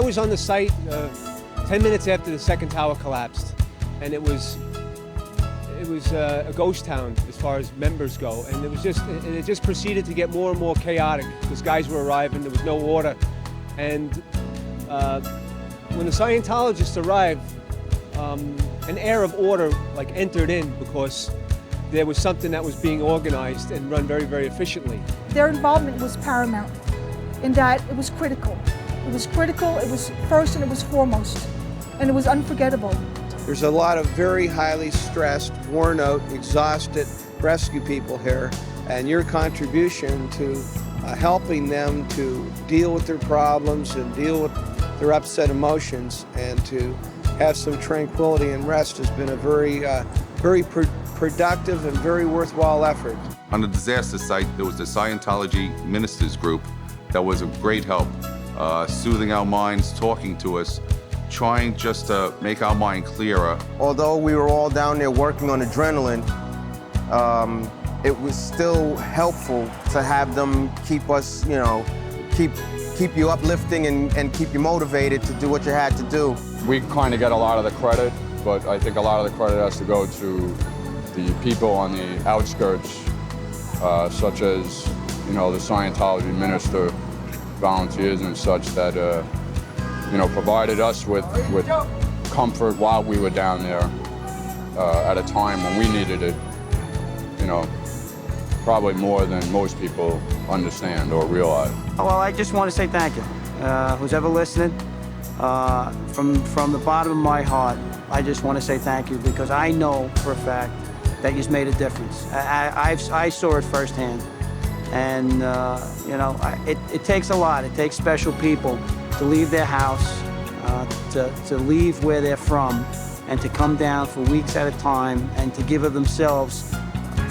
was on the site 10 minutes after the second tower collapsed, and it was a ghost town as far as members go, and it just proceeded to get more and more chaotic because guys were arriving, there was no order, and when the Scientologists arrived, an air of order entered in because there was something that was being organized and run very, very efficiently. Their involvement was paramount in that it was critical. It was critical, it was first and it was foremost, and it was unforgettable. There's a lot of very highly stressed, worn out, exhausted rescue people here, and your contribution to helping them to deal with their problems and deal with their upset emotions and to have some tranquility and rest has been a very productive and very worthwhile effort. On the disaster site, there was the Scientology Ministers group that was of great help, soothing our minds, talking to us, trying just to make our mind clearer. Although we were all down there working on adrenaline, it was still helpful to have them keep us, keep you uplifting and keep you motivated to do what you had to do. We kind of get a lot of the credit, but I think a lot of the credit has to go to the people on the outskirts, such as, the Scientology Minister volunteers and such that, provided us with comfort while we were down there at a time when we needed it, probably more than most people understand or realize. Well, I just want to say thank you. Who's ever listening, from the bottom of my heart, I just want to say thank you because I know for a fact that you've made a difference. I saw it firsthand. And, it takes a lot. It takes special people to leave their house, to leave where they're from, and to come down for weeks at a time and to give of themselves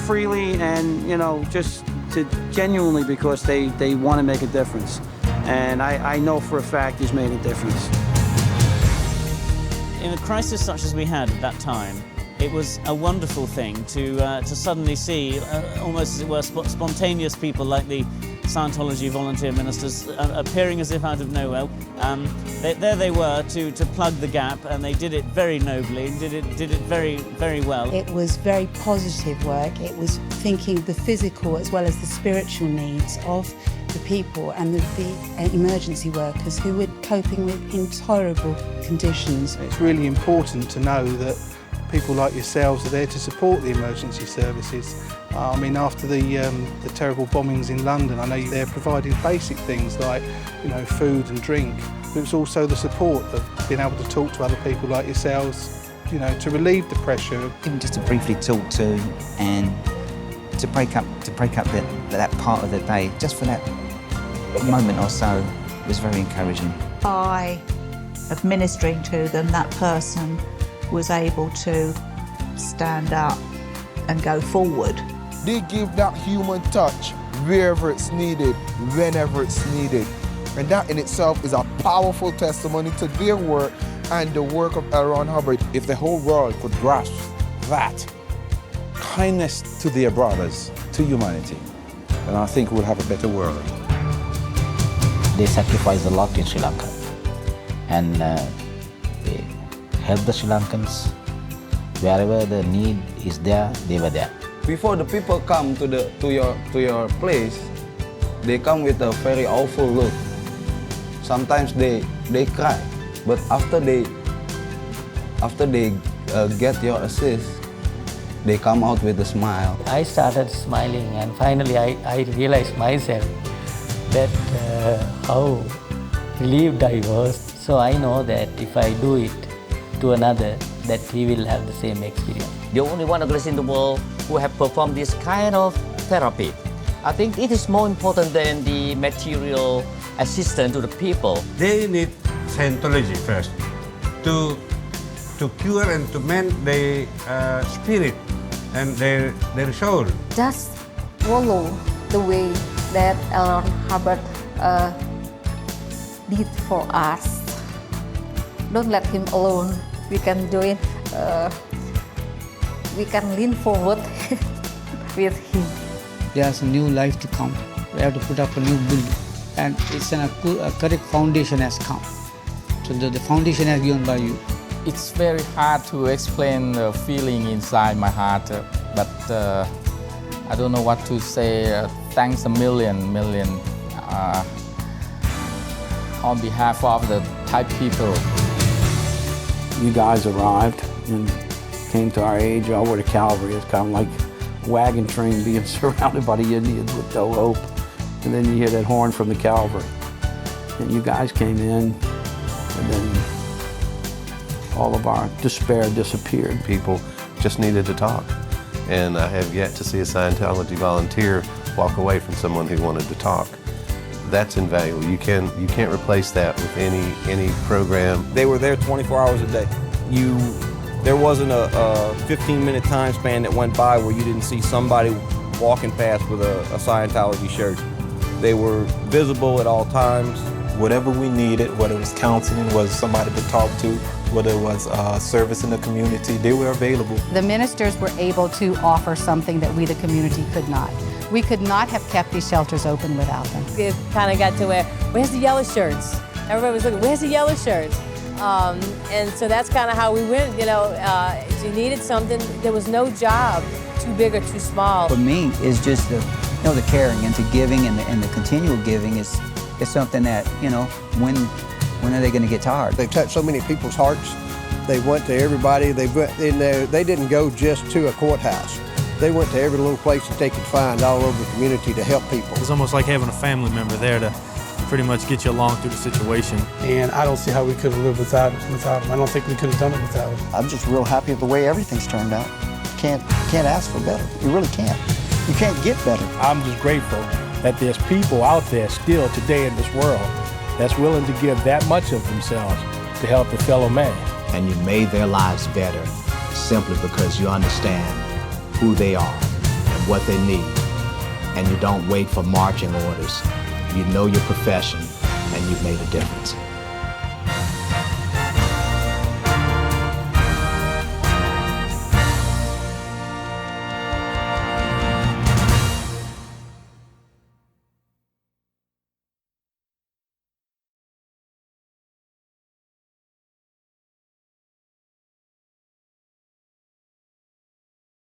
freely and, just to genuinely because they want to make a difference. And I know for a fact he's made a difference. In a crisis such as we had at that time, it was a wonderful thing to suddenly see, almost as it were, spontaneous people like the Scientology Volunteer Ministers appearing as if out of nowhere. There they were to plug the gap, and they did it very nobly, did it very, very well. It was very positive work. It was thinking the physical as well as the spiritual needs of the people and the emergency workers who were coping with intolerable conditions. It's really important to know that people like yourselves are there to support the emergency services. After the terrible bombings in London, I know they're providing basic things like, food and drink, but it's also the support of being able to talk to other people like yourselves, to relieve the pressure. Even just to briefly talk to and to break up that part of the day, just for that moment or so, was very encouraging. By administering to them, that person was able to stand up and go forward. They give that human touch wherever it's needed, whenever it's needed. And that in itself is a powerful testimony to their work and the work of L. Ron Hubbard. If the whole world could grasp that kindness to their brothers, to humanity, then I think we'll have a better world. They sacrificed a lot in Sri Lanka, and they help the Sri Lankans. Wherever the need is there, they were there. Before the people come to your place, they come with a very awful look. Sometimes they cry, but after they get your assist, they come out with a smile. I started smiling, and finally I realized myself that how relieved I was. So I know that if I do it to another, that he will have the same experience. The only one organization in the world who have performed this kind of therapy. I think it is more important than the material assistance to the people. They need Scientology first to cure and to mend their spirit and their soul. Just follow the way that L. Ron Hubbard did for us. Don't let him alone. We can do it. We can lean forward with him. There's a new life to come. We have to put up a new building, and it's a correct foundation has come. So the foundation has given by you. It's very hard to explain the feeling inside my heart, but I don't know what to say. Thanks a million on behalf of the Thai people. You guys arrived and came to our aid over to Calvary. It's kind of like a wagon train being surrounded by the Indians with no hope. And then you hear that horn from the Calvary. And you guys came in, and then all of our despair disappeared. People just needed to talk. And I have yet to see a Scientology volunteer walk away from someone who wanted to talk. That's invaluable. You can't replace that with any program. They were there 24 hours a day. There wasn't a 15-minute time span that went by where you didn't see somebody walking past with a Scientology shirt. They were visible at all times. Whatever we needed, whether it was counseling, whether it was somebody to talk to, whether it was service in the community, they were available. The ministers were able to offer something that we, the community, could not. We could not have kept these shelters open without them. It kind of got to where's the yellow shirts? Everybody was looking, where's the yellow shirts? And so that's kind of how we went, if you needed something, there was no job too big or too small. For me, it's just the caring and the giving and the continual giving is something that, when are they going to get tired? They touched so many people's hearts. They went to everybody. They went in there. They didn't go just to a courthouse. They went to every little place that they could find all over the community to help people. It's almost like having a family member there to pretty much get you along through the situation. And I don't see how we could have lived without them. I don't think we could have done it without them. I'm just real happy with the way everything's turned out. Can't ask for better. You really can't. You can't get better. I'm just grateful that there's people out there still today in this world that's willing to give that much of themselves to help a fellow man. And you made their lives better simply because you understand who they are and what they need. And you don't wait for marching orders. You know your profession and you've made a difference.